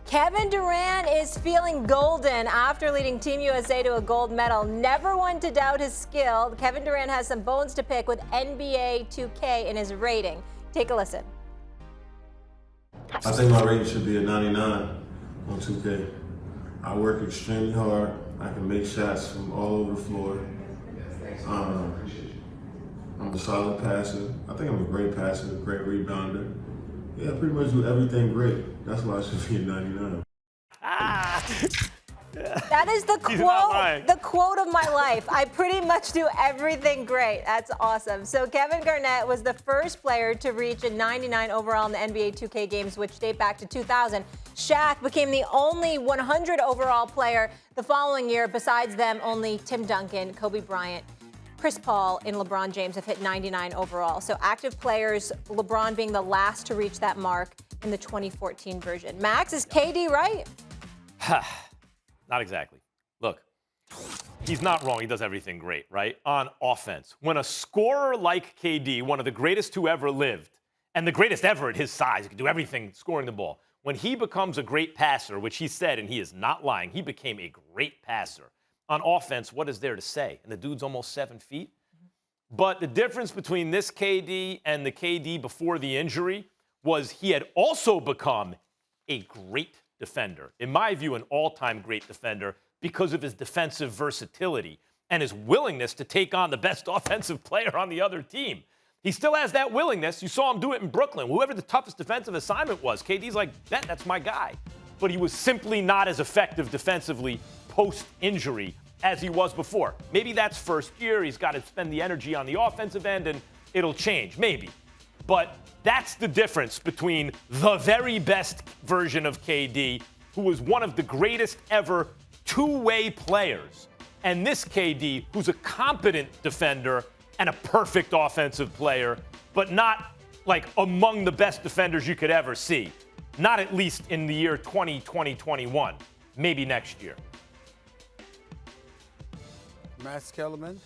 Kevin Durant is feeling golden after leading Team USA to a gold medal. Never one to doubt his skill. Kevin Durant has some bones to pick with NBA 2K in his rating. Take a listen. I think my rating should be a 99 on 2K. I work extremely hard. I can make shots from all over the floor. I'm a solid passer. I think I'm a great passer, a great rebounder. Yeah, I pretty much do everything great. That's why I should be a 99. That is the quote of my life. I pretty much do everything great. That's awesome. So Kevin Garnett was the first player to reach a 99 overall in the NBA 2K games, which date back to 2000. Shaq became the only 100 overall player the following year. Besides them, only Tim Duncan, Kobe Bryant, Chris Paul, and LeBron James have hit 99 overall. So active players, LeBron being the last to reach that mark in the 2014 version. Max, is KD right? Not exactly. Look, he's not wrong. He does everything great, right? On offense. When a scorer like KD, one of the greatest who ever lived, and the greatest ever at his size, he can do everything scoring the ball. When he becomes a great passer, which he said, and he is not lying, he became a great passer. On offense, what is there to say? And the dude's almost 7 feet. But the difference between this KD and the KD before the injury was he had also become a great defender. In my view, an all-time great defender because of his defensive versatility and his willingness to take on the best offensive player on the other team. He still has that willingness. You saw him do it in Brooklyn. Whoever the toughest defensive assignment was, KD's like, that's my guy. But he was simply not as effective defensively post-injury as he was before. Maybe that's first year. He's got to spend the energy on the offensive end, and it'll change. Maybe. But that's the difference between the very best version of KD, who was one of the greatest ever two-way players, and this KD, who's a competent defender and a perfect offensive player, but not like among the best defenders you could ever see. Not at least in the year 2020-21. Maybe next year. Max Kellerman,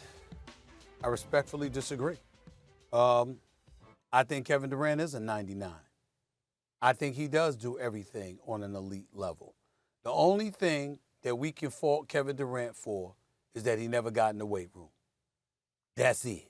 I respectfully disagree. I think Kevin Durant is a 99. I think he does do everything on an elite level. The only thing that we can fault Kevin Durant for is that he never got in the weight room. That's it.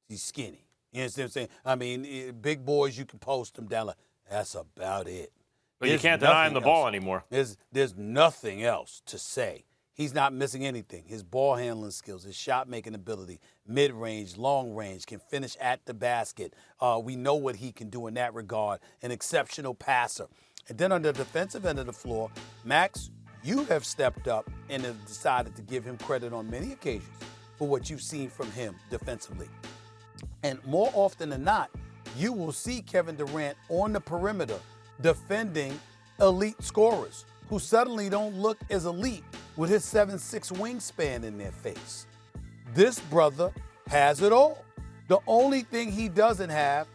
He's skinny. You understand what I'm saying? I mean, big boys, you can post them down like, that's about it. But you can't deny him the ball anymore. There's nothing else to say. He's not missing anything. His ball handling skills, his shot-making ability, mid-range, long-range, can finish at the basket. We know what he can do in that regard, an exceptional passer. And then on the defensive end of the floor, Max, you have stepped up and have decided to give him credit on many occasions for what you've seen from him defensively. And more often than not, you will see Kevin Durant on the perimeter defending elite scorers who suddenly don't look as elite with his 7'6" wingspan in their face. This brother has it all. The only thing he doesn't have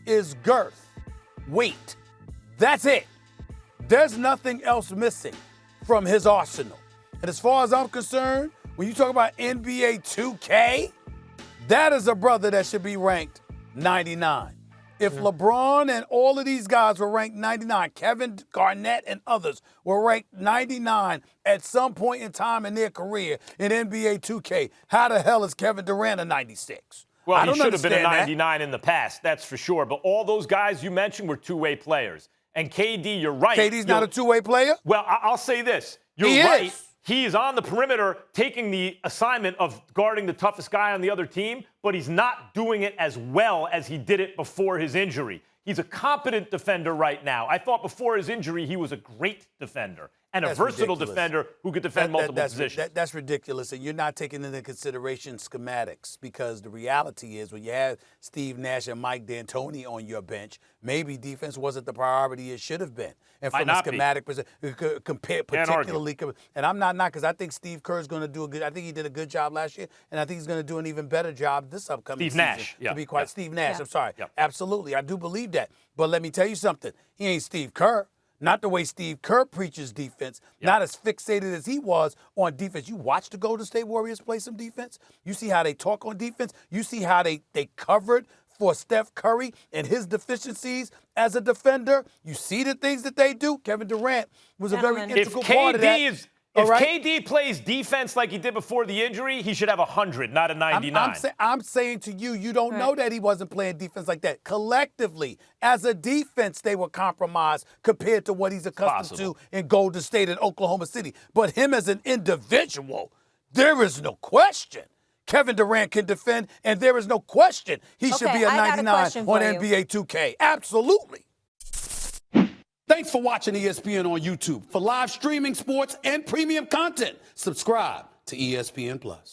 is girth, weight. That's it. There's nothing else missing from his arsenal. And as far as I'm concerned, when you talk about NBA 2K, that is a brother that should be ranked 99. If LeBron and all of these guys were ranked 99, Kevin Garnett and others were ranked 99 at some point in time in their career in NBA 2K, how the hell is Kevin Durant a 96? Well, he should have been a 99 in the past, that's for sure. But all those guys you mentioned were two-way players. And KD, you're right. KD's not a two-way player? Well, I'll say this. You're right. He is on the perimeter taking the assignment of guarding the toughest guy on the other team, but he's not doing it as well as he did it before his injury. He's a competent defender right now. I thought before his injury he was a great defender and a versatile defender who could defend multiple positions. That's ridiculous, and you're not taking into consideration schematics, because the reality is when you have Steve Nash and Mike D'Antoni on your bench, maybe defense wasn't the priority it should have been. And from a schematic perspective, particularly, and I'm not because I think Steve Kerr is going to do a good. I think he did a good job last year, and I think he's going to do an even better job this upcoming season. Nash, to be quite Steve Nash. I'm sorry. Absolutely, I do believe that. But let me tell you something. He ain't Steve Kerr. Not the way Steve Kerr preaches defense, not as fixated as he was on defense. You watch the Golden State Warriors play some defense. You see how they talk on defense. You see how they covered for Steph Curry and his deficiencies as a defender. You see the things that they do. Kevin Durant was a very Gentlemen. integral part of that. If KD plays defense like he did before the injury, he should have 100, not a 99. I'm saying to you, you don't know that he wasn't playing defense like that. Collectively, as a defense, they were compromised compared to what he's accustomed to in Golden State and Oklahoma City. But him as an individual, there is no question. Kevin Durant can defend, and there is no question he should be a 99 on NBA 2K. Absolutely. Thanks for watching ESPN on YouTube. For live streaming sports and premium content, subscribe to ESPN+.